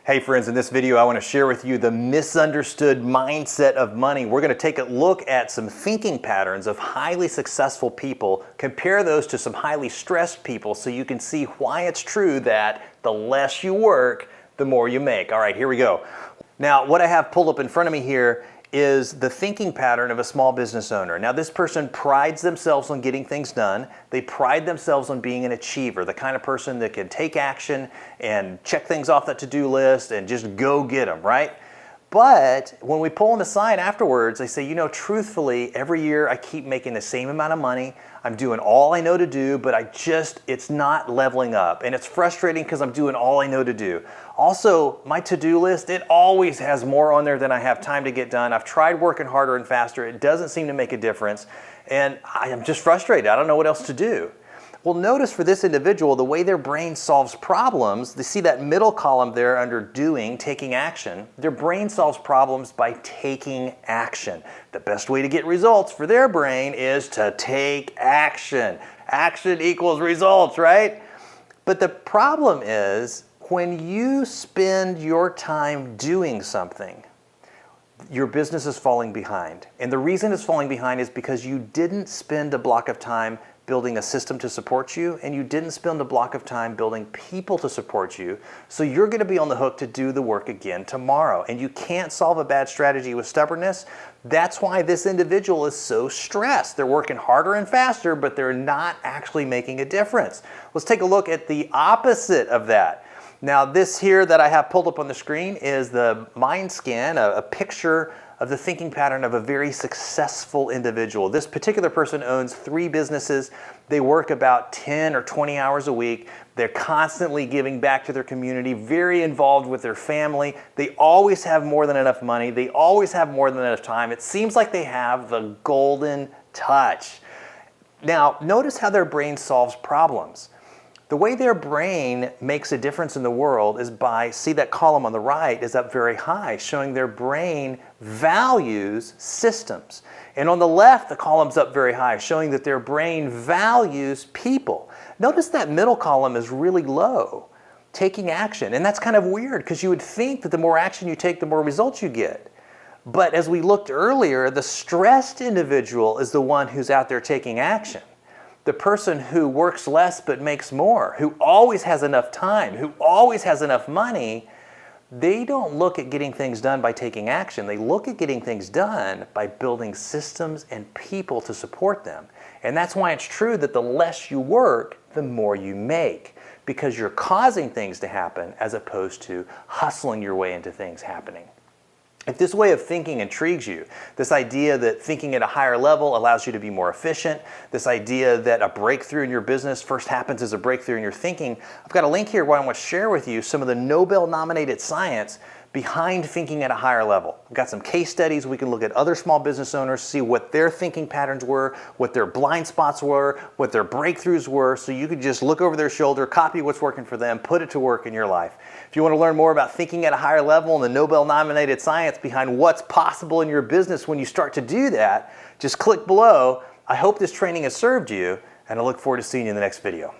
Hey friends, in this video I want to share with you the misunderstood mindset of money. We're going to take a look at some thinking patterns of highly successful people, compare those to some highly stressed people so you can see why it's true that the less you work, the more you make. All right, here we go. Now, what I have pulled up in front of me here is the thinking pattern of a small business owner. Now, this person prides themselves on getting things done. They pride themselves on being an achiever, the kind of person that can take action and check things off that to-do list and just go get them, right? But when we pull them aside afterwards, they say, you know, truthfully, every year I keep making the same amount of money. I'm doing all I know to do, but it's not leveling up. And it's frustrating because I'm doing all I know to do. Also, my to-do list, it always has more on there than I have time to get done. I've tried working harder and faster. It doesn't seem to make a difference. And I am just frustrated. I don't know what else to do. Well, notice for this individual, the way their brain solves problems, they see that middle column there under doing, taking action. Their brain solves problems by taking action. The best way to get results for their brain is to take action. Action equals results, right? But the problem is when you spend your time doing something, your business is falling behind. And the reason it's falling behind is because you didn't spend a block of time building a system to support you, and you didn't spend a block of time building people to support you, so you're going to be on the hook to do the work again tomorrow. And you can't solve a bad strategy with stubbornness. That's why this individual is so stressed. They're working harder and faster, but they're not actually making a difference. Let's take a look at the opposite of that. Now, this here that I have pulled up on the screen is the mind scan, a picture of the thinking pattern of a very successful individual. This particular person owns 3 businesses. They work about 10 or 20 hours a week. They're constantly giving back to their community, very involved with their family. They always have more than enough money. They always have more than enough time. It seems like they have the golden touch. Now, notice how their brain solves problems. The way their brain makes a difference in the world is by, see that column on the right is up very high, showing their brain values systems. And on the left, the column's up very high, showing that their brain values people. Notice that middle column is really low, taking action. And that's kind of weird because you would think that the more action you take, the more results you get. But as we looked earlier, the stressed individual is the one who's out there taking action. The person who works less but makes more, who always has enough time, who always has enough money, they don't look at getting things done by taking action. They look at getting things done by building systems and people to support them. And that's why it's true that the less you work, the more you make, because you're causing things to happen as opposed to hustling your way into things happening. If this way of thinking intrigues you, this idea that thinking at a higher level allows you to be more efficient, this idea that a breakthrough in your business first happens as a breakthrough in your thinking, I've got a link here where I want to share with you some of the Nobel Nominated science behind thinking at a higher level. I've got some case studies. We can look at other small business owners, see what their thinking patterns were, what their blind spots were, what their breakthroughs were, so you could just look over their shoulder, copy what's working for them, put it to work in your life. If you want to learn more about thinking at a higher level and the Nobel Nominated science behind what's possible in your business when you start to do that, just click below. I hope this training has served you, and I look forward to seeing you in the next video.